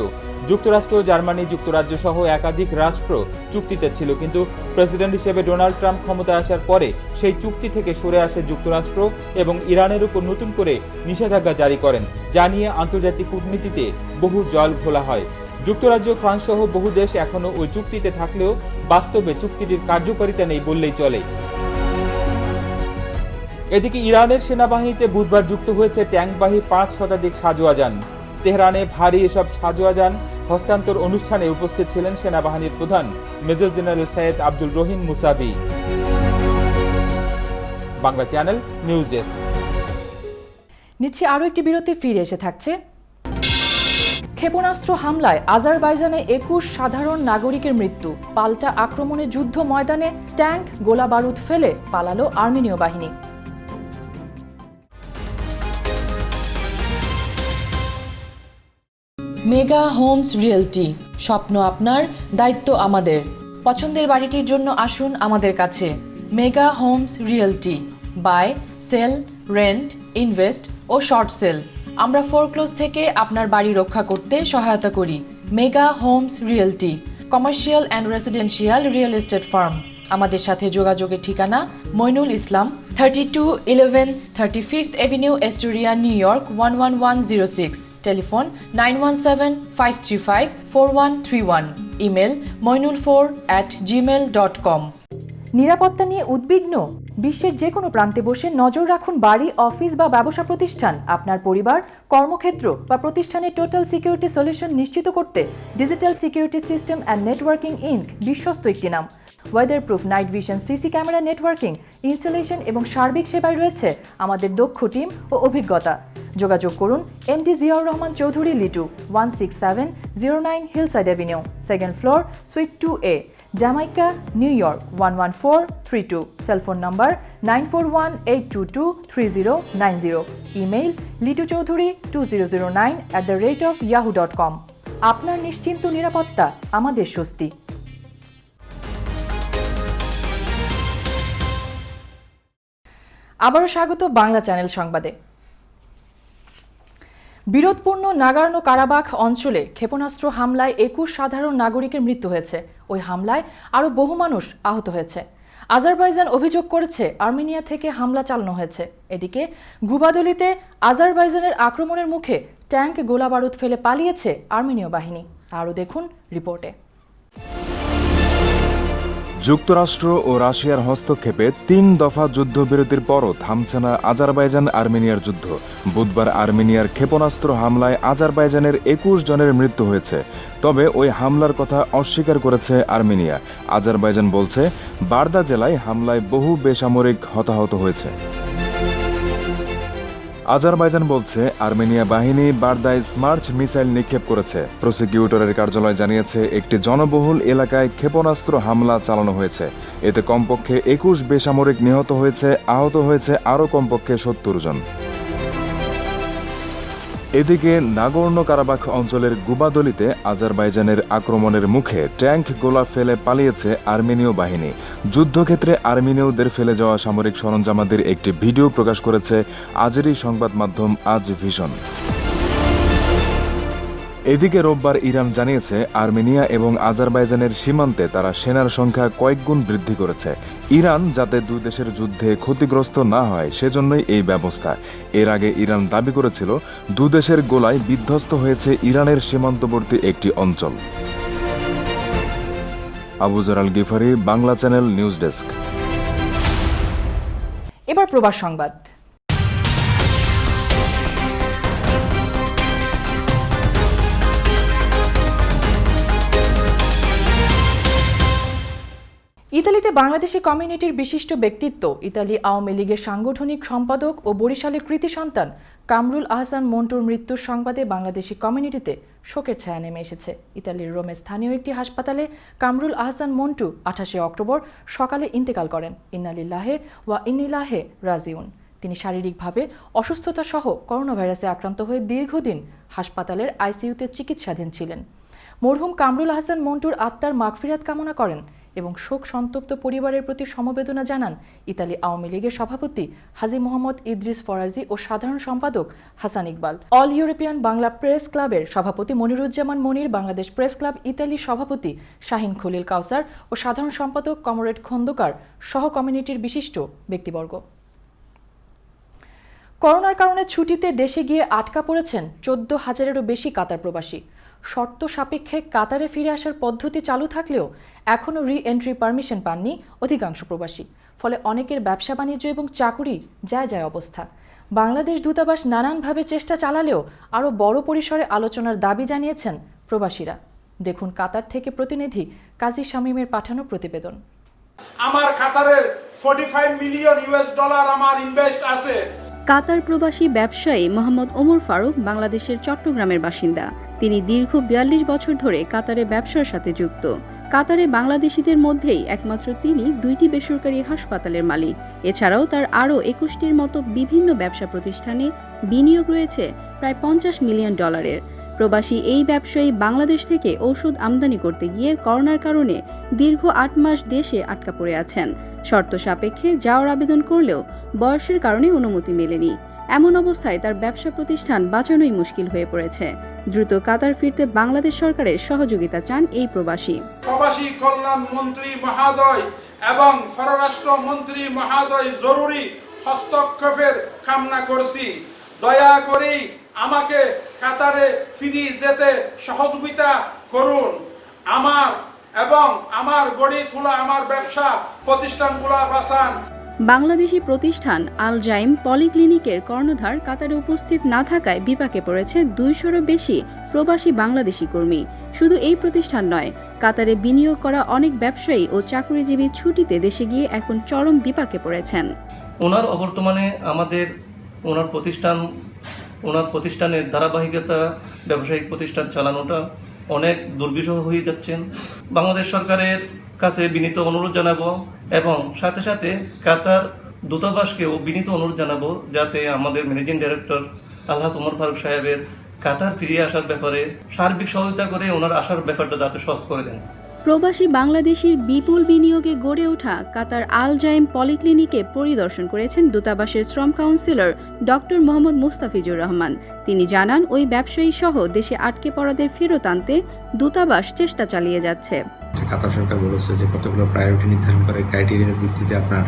যুক্তরাষ্ট্র, জার্মানি, যুক্তরাজ্য সহ একাধিক রাষ্ট্র চুক্তিতে ছিল, কিন্তু প্রেসিডেন্ট হিসেবে ডোনাল্ড ট্রাম্প ক্ষমতায় আসার পরে সেই চুক্তি থেকে সরে আসে যুক্তরাষ্ট্র এবং ইরানের উপর নতুন করে নিষেধাজ্ঞা জারি করেন, যা নিয়ে আন্তর্জাতিক কূটনীতিতে বহু জল ঘোলা হয়। যুক্তরাজ্য, ফ্রান্স সহ বহু দেশ এখনো ওই চুক্তিতে থাকলেও বাস্তবে চুক্তিটির কার্যকারিতা নেই বললেই চলে। এদিকে ইরানের সেনাবাহিনীতে বুধবার যুক্ত হয়েছে ট্যাঙ্কবাহী 5 শতাধিক সাজোয়াজান। তেহরানে ভারী এসব সাজোয়াজান হস্তান্তর অনুষ্ঠানে উপস্থিত ছিলেন সেনাবাহিনীর প্রধান major general Syed Abdul Rahim Mousavi. Bangla channel news desk. নিচ্ছে আরও একটি বিরতি, ফিরে এসে থাকছে। ক্ষেপণাস্ত্র হামলায় আজারবাইজানে 21 সাধারণ নাগরিকের মৃত্যু। পাল্টা আক্রমণে যুদ্ধ ময়দানে ট্যাঙ্ক, গোলা বারুদ ফেলে পালালো আর্মেনীয় বাহিনী। মেগা হোমস রিয়েলটি, স্বপ্ন আপনার, দায়িত্ব আমাদের। পছন্দের বাড়িটির জন্য আসুন আমাদের কাছে। Mega homes realty, buy, sell, rent, invest ও শর্ট সেল। আমরা ফোরক্লোজ থেকে আপনার বাড়ি রক্ষা করতে সহায়তা করি। Mega homes realty, commercial and residential real estate firm. আমাদের সাথে যোগাযোগের ঠিকানা Moinul Islam, 3211 35th avenue, Astoria, New York 11106। Telephone 9175354131। Email moinul4@gmail.com। নিরাপত্তা নিয়ে উদ্বিগ্ন? বিশ্বের যে কোনো প্রান্তে বসে নজর রাখুন বাড়ি, অফিস বা ব্যবসা প্রতিষ্ঠান। আপনার পরিবার, কর্মক্ষেত্র বা প্রতিষ্ঠানের টোটাল সিকিউরিটি সলিউশন নিশ্চিত করতে digital security system and networking inc বিশ্বস্ত একটি নাম। Weatherproof night vision, CC camera, networking, installation এবং সার্বিক সেবায় রয়েছে আমাদের দক্ষ টিম ও অভিজ্ঞতা। যোগাযোগ করুন MD Ziaur Rahman Chowdhury, Litu, 16709 hillside avenue, second floor, suite 2A, Jamaica, New York 11432। Cellphone number 9418223090। Email lituchaudhuri2009@yahoo.com। আপনার নিশ্চিন্ত নিরাপত্তা আমাদের স্বস্তি। আবারও স্বাগত বাংলা চ্যানেল সংবাদে। বিরোধপূর্ণ নাগোর্নো কারাবাখ অঞ্চলে ক্ষেপণাস্ত্র হামলায় 21 সাধারণ নাগরিকের মৃত্যু হয়েছে। ওই হামলায় আরও বহু মানুষ আহত হয়েছে। আজারবাইজান অভিযোগ করেছে আর্মেনিয়া থেকে হামলা চালানো হয়েছে। এদিকে গুবাদলিতে আজারবাইজানের আক্রমণের মুখে ট্যাঙ্ক গোলাবারুদ ফেলে পালিয়েছে আর্মেনীয় বাহিনী। আরও দেখুন রিপোর্টে। যুক্তরাষ্ট্র ও রাশিয়ার হস্তক্ষেপে 3 দফা যুদ্ধবিরতির পরও থামছে না আজারবাইজান আর্মেনিয়ার যুদ্ধ। বুধবার আর্মেনিয়ার ক্ষেপণাস্ত্র হামলায় আজারবাইজানের 21 জনের মৃত্যু হয়েছে। তবে ওই হামলার কথা অস্বীকার করেছে আর্মেনিয়া। আজারবাইজান বলছে বার্দা জেলায় হামলায় বহু বেসামরিক হতাহত হয়েছে। আজারবাইজান বলছে আর্মেনিয়া বাহিনী বার্দায় স্মার্ট মিসাইল নিক্ষেপ করেছে। প্রসিকিউটরের কার্যালয় জানিয়েছে একটি জনবহুল এলাকায় ক্ষেপণাস্ত্র হামলা চালানো হয়েছে। এতে কমপক্ষে 21 বেসামরিক নিহত হয়েছে, আহত হয়েছে আরও কমপক্ষে 70 জন। এদিকে নাগোর্নো কারাবাখ অঞ্চলের গুবাদলিতে আজারবাইজানের আক্রমণের মুখে ট্যাঙ্ক গোলা ফেলে পালিয়েছে আর্মেনীয় বাহিনী। যুদ্ধক্ষেত্রে আর্মেনীয়দের ফেলে যাওয়া সামরিক সরঞ্জামাদির একটি ভিডিও প্রকাশ করেছে আজেরি সংবাদ মাধ্যম আজ ভিশন। এদিকে রোববার ইরান জানিয়েছে আর্মেনিয়া এবং আজারবাইজানের সীমান্তে তারা সেনার সংখ্যা কয়েকগুণ বৃদ্ধি করেছে। ইরান যাতে দুই দেশের যুদ্ধে ক্ষতিগ্রস্ত না হয় সেজন্যই এই ব্যবস্থা। এর আগে ইরান দাবি করেছিল দু দেশের গোলায় বিধ্বস্ত হয়েছে ইরানের সীমান্তবর্তী একটি অঞ্চল। Abuzar Al Gifari, Bangla channel news desk. এবার প্রবাস সংবাদ। ইতালিতে বাংলাদেশি কমিউনিটির বিশিষ্ট ব্যক্তিত্ব, ইতালি আওয়ামী লীগের সাংগঠনিক সম্পাদক ও বরিশালের কৃতি সন্তান কামরুল আহসান মন্টুর মৃত্যুর সংবাদে বাংলাদেশি কমিউনিটিতে শোকের ছায়া নেমে এসেছে। ইতালির রোমে স্থানীয় একটি হাসপাতালে কামরুল আহসান মন্টু 28 অক্টোবর সকালে ইন্তেকাল করেন। ইন্নালিল্লাহে ওয়া ইন্নিলাহে রাজিউন। তিনি শারীরিকভাবে অসুস্থতা সহ করোনা ভাইরাসে আক্রান্ত হয়ে দীর্ঘদিন হাসপাতালের আইসিইউতে চিকিৎসাধীন ছিলেন। মরহুম কামরুল আহসান মন্টুর আত্মার মাগফিরাত কামনা করেন এবং শোক সন্তপ্ত পরিবারের প্রতি সমবেদনা জানান ইতালি আওয়ামী লীগের সভাপতি হাজী মোহাম্মদ ইদ্রিস ফরাজি ও সাধারণ সম্পাদক Hasan Iqbal. All European Bangla press ক্লাবের সভাপতি Moniruzzaman Monir, Bangladesh press club Italy সভাপতি শাহিন খলিল কাউসার ও সাধারণ সম্পাদক কমরেড খন্দকার সহ কমিউনিটির বিশিষ্ট ব্যক্তিবর্গ। করোনার কারণে ছুটিতে দেশে গিয়ে আটকা পড়েছেন 14,000-এরও বেশি কাতার প্রবাসী। শর্ত সাপেক্ষে কাতারে ফিরে আসার পদ্ধতি চালু থাকলেও এখনও রি-এন্ট্রি পারমিশন পাননি অধিকাংশ প্রবাসী। ফলে অনেকের ব্যবসা বাণিজ্য এবং চাকুরি যায় অবস্থা। বাংলাদেশ দূতাবাস নানানভাবে চেষ্টা চালালেও আরও বড় পরিসরে আলোচনার দাবি জানিয়েছেন প্রবাসীরা। দেখুন কাতার থেকে প্রতিনিধি কাজী শামীমের পাঠানো প্রতিবেদন। আমার কাতারের 45 মিলিয়ন ইউএস ডলার আমার ইনভেস্ট আছে। কাতার প্রবাসী ব্যবসায়ী মোহাম্মদ ওমর ফারুক বাংলাদেশের চট্টগ্রামের বাসিন্দা। তিনি দীর্ঘ 42 বছর ধরে কাতারে ব্যবসার সাথে যুক্ত। কাতারে বাংলাদেশিদের মধ্যেই একমাত্র তিনি 2টি বেসরকারি হাসপাতালের মালিক। এছাড়াও তার আরও 21টির মতো বিভিন্ন ব্যবসা প্রতিষ্ঠানে বিনিয়োগ রয়েছে প্রায় 50 মিলিয়ন ডলারের। প্রবাসী এই ব্যবসায়ী বাংলাদেশ থেকে ঔষধ আমদানি করতে গিয়ে করোনার কারণে দীর্ঘ 8 মাস দেশে আটকা পড়ে আছেন। শর্ত সাপেক্ষে যাওয়ার আবেদন করলেও বয়সের কারণে অনুমতি মেলেনি। এমন অবস্থায় তার ব্যবসা প্রতিষ্ঠান বাঁচানোই মুশকিল হয়ে পড়েছে। দ্রুত কাতার ফিরতে বাংলাদেশ সরকারের সহযোগিতা চান এই প্রবাসী। প্রবাসী কল্যাণ মন্ত্রী মহোদয় এবং পররাষ্ট্র মন্ত্রী মহোদয় জরুরি হস্তক্ষেপের কামনা করছি। দয়া করে আমাকে কাতারে ফিরে যেতে সহযোগিতা করুন। আমার এবং আমার গড়ে তোলা আমার ব্যবসা প্রতিষ্ঠানগুলো বাঁচান। বাংলাদেশি প্রতিষ্ঠান আল জাইম পলিক্লিনিকের কর্ণধার কাতারে উপস্থিত না থাকায় বিপাকে পড়েছে 200-এরও বেশি প্রবাসী বাংলাদেশি কর্মী। শুধু এই প্রতিষ্ঠান নয়, কাতারে বিনিয়োগ করা অনেক ব্যবসায়ী ও চাকরিজীবী ছুটিতে দেশে গিয়ে এখন চরম বিপাকে পড়েছেন। ওনার অবর্তমানে আমাদের ওনার প্রতিষ্ঠানের ধারাবাহিকতা ব্যবসায়িক প্রতিষ্ঠান চালানোটা অনেক দুর্বিষহ হয়ে যাচ্ছেন। বাংলাদেশ সরকারের কাছে বিনীত অনুরোধ জানাবো এবং সাথে সাথে কাতার দূতাবাসকেও বিনীত অনুরোধ জানাবো যাতে আমাদের ম্যানেজিং ডাইরেক্টর আলহাজ ওমর ফারুক সাহেবের কাতার ফিরিয়ে আসার ব্যাপারে সার্বিক সহায়তা করে ওনার আসার ব্যাপারটা যাতে সহজ করে দেন। প্রবাসী বাংলাদেশির বিপুল বিনিয়োগে গড়ে ওঠা কাতার আল জাইম পলিক্লিনিকে পরিদর্শন করেছেন দূতাবাসের শ্রম কাউন্সিলর ডক্টর মোহাম্মদ মুস্তাফিজুর রহমান। তিনি জানান, ওই ব্যবসায়ী সহ দেশে আটকে পড়াদের ফেরত আনতে দূতাবাস চেষ্টা চালিয়ে যাচ্ছে। কাতার সরকার বলেছে যে কতগুলো প্রায়োরিটি নির্ধারণ করে ক্রাইটেরিয়ার ভিত্তিতে আপনার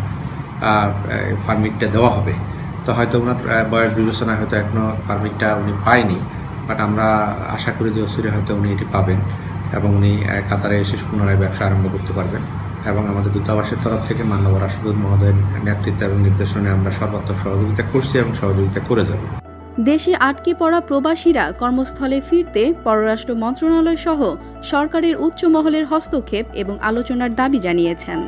পারমিটটা দেওয়া হবে। তো হয়তো ওনার বয়স বিবেচনায় হয়তো এখনো পারমিটটা উনি পায়নি, বাট আমরা আশা করি যে অচিরে হয়তো উনি এটি পাবেন এবং উনি কাতারে এসে পুনরায় ব্যবসা আরম্ভ করতে পারবেন। এবং আমাদের দূতাবাসের তরফ থেকে মাননীয় রাষ্ট্রদূত মহোদয়ের নেতৃত্ব এবং নির্দেশনায় আমরা সর্বাত্মক সহযোগিতা করছি এবং সহযোগিতা করে যাব। দেশে আটকে পড়া প্রবাসীরা কর্মস্থলে ফিরতে পররাষ্ট্র মন্ত্রণালয় সহ সরকারের উচ্চ মহলের হস্তক্ষেপ এবং আলোচনার দাবি জানিয়েছেন।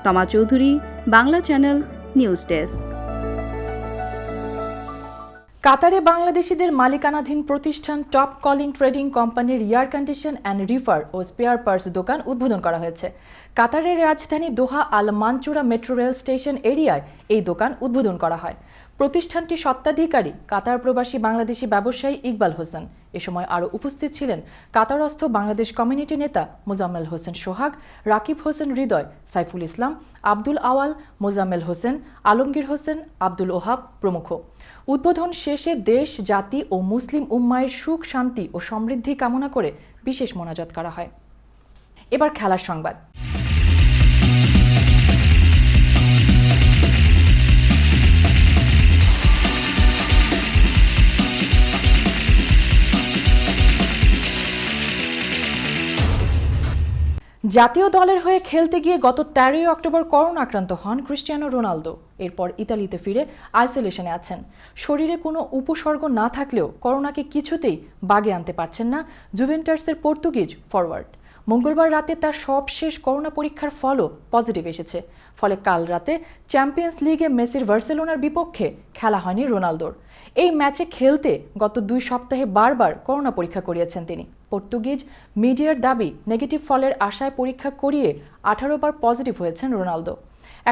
Toma Chowdhury, Bangla channel, news desk. কাতারে বাংলাদেশিদের মালিকানাধীন প্রতিষ্ঠান টপ কলিং ট্রেডিং কোম্পানির এয়ার কন্ডিশন অ্যান্ড রিফার ও স্পেয়ার পার্টস দোকান উদ্বোধন করা হয়েছে। কাতারের রাজধানী দোহা আল মানচুরা মেট্রো রেল স্টেশন এরিয়ায় এই দোকান উদ্বোধন করা হয়। প্রতিষ্ঠানটির স্বত্বাধিকারী কাতার প্রবাসী বাংলাদেশি ব্যবসায়ী ইকবাল হোসেন। এ সময় আরও উপস্থিত ছিলেন কাতারস্থ বাংলাদেশ কমিউনিটি নেতা মোজাম্মেল হোসেন সোহাগ, রাকিব হোসেন হৃদয়, সাইফুল ইসলাম, আব্দুল আওয়াল, মোজাম্মেল হোসেন, আলমগীর হোসেন, আব্দুল ওহাব প্রমুখ। উদ্বোধন শেষে দেশ, জাতি ও মুসলিম উম্মায়ের সুখ, শান্তি ও সমৃদ্ধি কামনা করে বিশেষ মোনাজাত করা হয়। এবার খেলার সংবাদ। জাতীয় দলের হয়ে খেলতে গিয়ে গত 13 অক্টোবর করোনা আক্রান্ত হন ক্রিস্টিয়ানো রোনালদো। এরপর ইতালিতে ফিরে আইসোলেশনে আছেন। শরীরে কোনো উপসর্গ না থাকলেও করোনাকে কিছুতেই বাগে আনতে পারছেন না জুভেন্টাসের পর্তুগিজ ফরওয়ার্ড। মঙ্গলবার রাতে তার সবশেষ করোনা পরীক্ষার ফলও পজিটিভ এসেছে। ফলে কাল রাতে চ্যাম্পিয়ন্স লিগে মেসির বার্সেলোনার বিপক্ষে খেলা হয়নি রোনালদোর। এই ম্যাচে খেলতে গত 2 সপ্তাহে বারবার করোনা পরীক্ষা করিয়েছেন তিনি। পর্তুগিজ মিডিয়ার দাবি, নেগেটিভ ফলের আশায় পরীক্ষা করিয়ে 18 বার পজিটিভ হয়েছেন রোনালদো।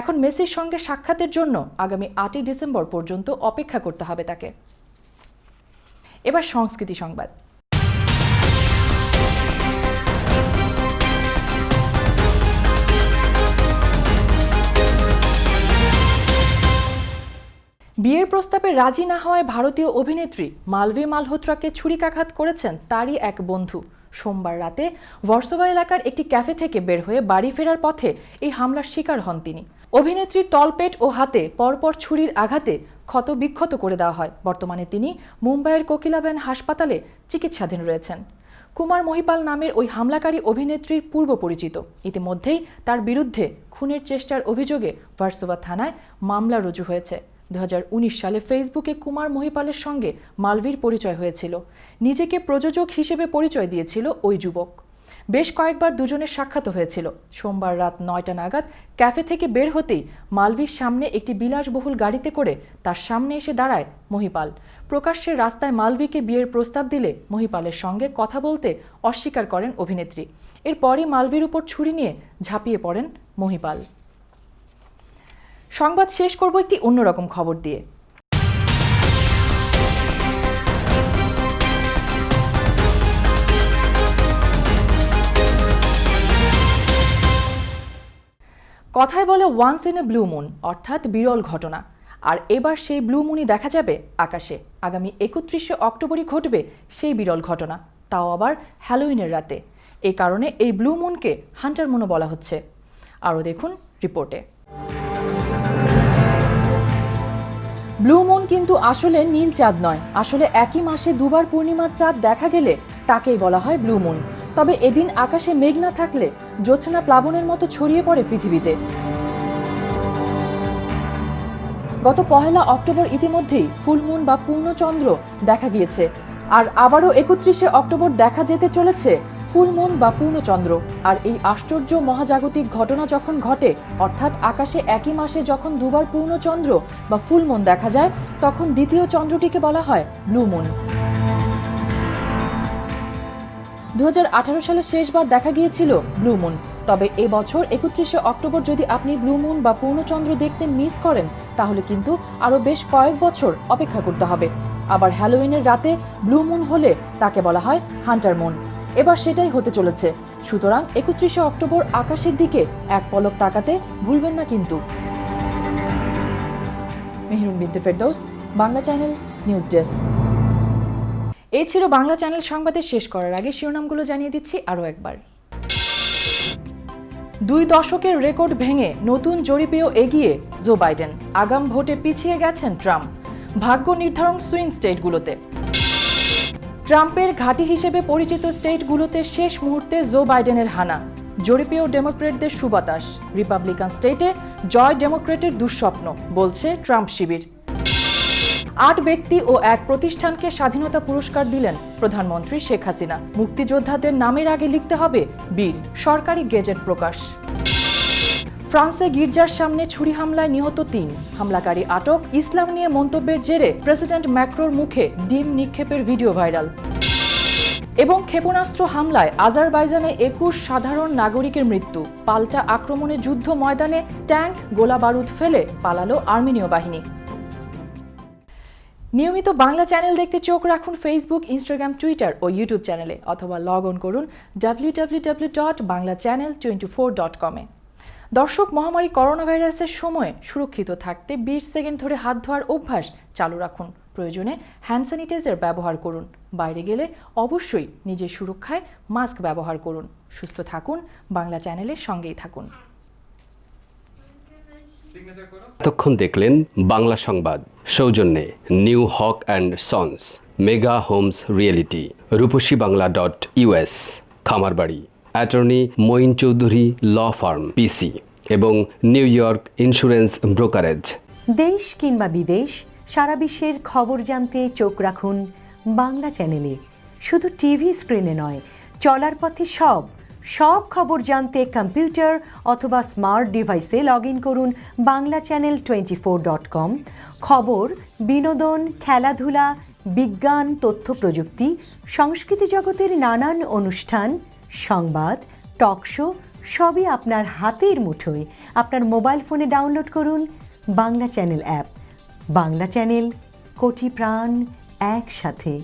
এখন মেসির সঙ্গে সাক্ষাতের জন্য আগামী 8 ডিসেম্বর পর্যন্ত অপেক্ষা করতে হবে তাকে। এবার সংস্কৃতি সংবাদ। বিয়ের প্রস্তাবে রাজি না হওয়ায় ভারতীয় অভিনেত্রী মালভী মালহোত্রাকে ছুরিকাঘাত করেছেন তারই এক বন্ধু। সোমবার রাতে ভার্সোভা এলাকার একটি ক্যাফে থেকে বের হয়ে বাড়ি ফেরার পথে এই হামলার শিকার হন তিনি। অভিনেত্রীর তলপেট ও হাতে পরপর ছুরির আঘাতে ক্ষত বিক্ষত করে দেওয়া হয়। বর্তমানে তিনি মুম্বাইয়ের কোকিলাবেন হাসপাতালে চিকিৎসাধীন রয়েছেন। কুমার মহিপাল নামের ওই হামলাকারী অভিনেত্রীর পূর্ব পরিচিত। ইতিমধ্যেই তার বিরুদ্ধে খুনের চেষ্টার অভিযোগে ভার্সোভা থানায় মামলা রুজু হয়েছে। 2019 সালে ফেসবুকে কুমার মহিপালের সঙ্গে মালভীর পরিচয় হয়েছিল। নিজেকে প্রযোজক হিসেবে পরিচয় দিয়েছিল ওই যুবক। বেশ কয়েকবার দুজনের সাক্ষাৎ হয়েছিল। সোমবার রাত 9টা নাগাদ ক্যাফে থেকে বের হতেই মালভীর সামনে একটি বিলাসবহুল গাড়িতে করে তার সামনে এসে দাঁড়ায় মহিপাল। প্রকাশ্যে রাস্তায় মালভীকে বিয়ের প্রস্তাব দিলে মহিপালের সঙ্গে কথা বলতে অস্বীকার করেন অভিনেত্রী। এরপরই মালভীর উপর ছুরি নিয়ে ঝাঁপিয়ে পড়েন মহিপাল। সংবাদ শেষ করব একটি অন্যরকম খবর দিয়ে। কথায় বলে once in a blue moon, অর্থাৎ বিরল ঘটনা। আর এবার সেই ব্লু মুনই দেখা যাবে আকাশে। আগামী 31 অক্টোবরই ঘটবে সেই বিরল ঘটনা, তাও আবার হ্যালোউইনের রাতে। এই কারণে এই ব্লু মুনকে হান্টার মুনও বলা হচ্ছে। আরও দেখুন রিপোর্টে। ব্লু মুন কিন্তু আসলে নীল চাঁদ নয়। আসলে একই মাসে দুবার পূর্ণিমার চাঁদ দেখা গেলে তাকেই বলা হয় ব্লু মুন। তবে এদিন আকাশে মেঘ না থাকলে জ্যোৎস্না প্লাবনের মতো ছড়িয়ে পড়ে পৃথিবীতে। গত 1 অক্টোবর ইতিমধ্যেই ফুলমুন বা পূর্ণচন্দ্র দেখা গিয়েছে। আর আবারও 31 অক্টোবর দেখা যেতে চলেছে ফুলমুন বা পূর্ণচন্দ্র। আর এই আশ্চর্য মহাজাগতিক ঘটনা যখন ঘটে, অর্থাৎ আকাশে একই মাসে যখন দুবার পূর্ণচন্দ্র বা ফুলমুন দেখা যায়, তখন দ্বিতীয় চন্দ্রটিকে বলা হয় ব্লু মুন। 2018 সালে শেষবার দেখা গিয়েছিল ব্লু মুন। তবে এবছর 31 অক্টোবর যদি আপনি ব্লু মুন বা পূর্ণচন্দ্র দেখতে মিস করেন, তাহলে কিন্তু আরও বেশ কয়েক বছর অপেক্ষা করতে হবে। আবার হ্যালোউইনের রাতে ব্লু মুন হলে তাকে বলা হয় হান্টার মুন। এবার সেটাই হতে চলেছে। সুতরাং 31শে অক্টোবর আকাশের দিকে এক পলক তাকাতে ভুলবেন না কিন্তু। মেহরুন বিনতে Ferdous, Bangla channel, news desk. এই ছিল বাংলা চ্যানেল সংবাদের শেষ করার আগে শিরোনামগুলো জানিয়ে দিচ্ছি আরও একবার। 2 দশকের রেকর্ড ভেঙে নতুন জরিপেও এগিয়ে জো বাইডেন, আগাম ভোটে পিছিয়ে গেছেন ট্রাম্প, ভাগ্য নির্ধারণ সুইং স্টেটগুলোতে। ট্রাম্পের ঘাঁটি হিসেবে পরিচিত স্টেটগুলোতে শেষ মুহূর্তে জো বাইডেনের হানা, জরিপেও ডেমোক্রেটদের সুবাতাস, রিপাবলিকান স্টেটে জয় ডেমোক্রেটের দুঃস্বপ্ন, বলছে ট্রাম্প শিবির। 8 ব্যক্তি ও এক প্রতিষ্ঠানকে স্বাধীনতা পুরস্কার দিলেন প্রধানমন্ত্রী শেখ হাসিনা, মুক্তিযোদ্ধাদের নামের আগে লিখতে হবে বীর, সরকারি গেজেট প্রকাশ। ফ্রান্সে গির্জার সামনে ছুরি হামলায় নিহত 3, হামলাকারী আটক, ইসলাম নিয়ে মন্তব্যের জেরে প্রেসিডেন্ট ম্যাক্রোর মুখে ডিম নিক্ষেপের ভিডিও ভাইরাল। এবং ক্ষেপণাস্ত্র হামলায় আজারবাইজানে 21 সাধারণ নাগরিকের মৃত্যু, পাল্টা আক্রমণে যুদ্ধ ময়দানে ট্যাঙ্ক গোলা বারুদ ফেলে পালালো আর্মেনীয় বাহিনী। নিয়মিত বাংলা চ্যানেল দেখতে চোখ রাখুন ফেসবুক, ইনস্টাগ্রাম, টুইটার ও ইউটিউব চ্যানেলে, অথবা লগ অন করুন www.banglachannel24.com এ। দর্শক, মহামারী করোনা ভাইরাসের সময় সুরক্ষিত থাকতে 20 সেকেন্ড ধরে হাত ধোয়ার অভ্যাস চালু রাখুন। প্রয়োজনে হ্যান্ড স্যানিটাইজার ব্যবহার করুন। বাইরে গেলে অবশ্যই নিজের সুরক্ষায় মাস্ক ব্যবহার করুন। সুস্থ থাকুন, বাংলা চ্যানেলের সঙ্গেই থাকুন। এতক্ষণ দেখলেন বাংলা সংবাদ, সৌজন্যে new Haque and sons, mega homes realty, রূপসীবাংলা.us, খামারবাড়ি, attorney Moin Chowdhury law firm PC এবং নিউ ইয়র্ক ইন্স্যুরেন্স ব্রোকারেজ। দেশ কিংবা বিদেশ, সারা বিশ্বের খবর জানতে চোখ রাখুন বাংলা চ্যানেলে। শুধু টিভি স্ক্রিনে নয়, চলার পথে সব খবর জানতে কম্পিউটার অথবা স্মার্ট ডিভাইসে লগ ইন করুন banglaChannel24.com। খবর, বিনোদন, খেলাধুলা, বিজ্ঞান, তথ্য প্রযুক্তি, সংস্কৃতি জগতের নানান অনুষ্ঠান, সংবাদ, টক শো সবই আপনার হাতের মুঠোয়। আপনার মোবাইল ফোনে ডাউনলোড করুন Bangla channel app. Bangla channel, কোটি প্রাণ একসাথে।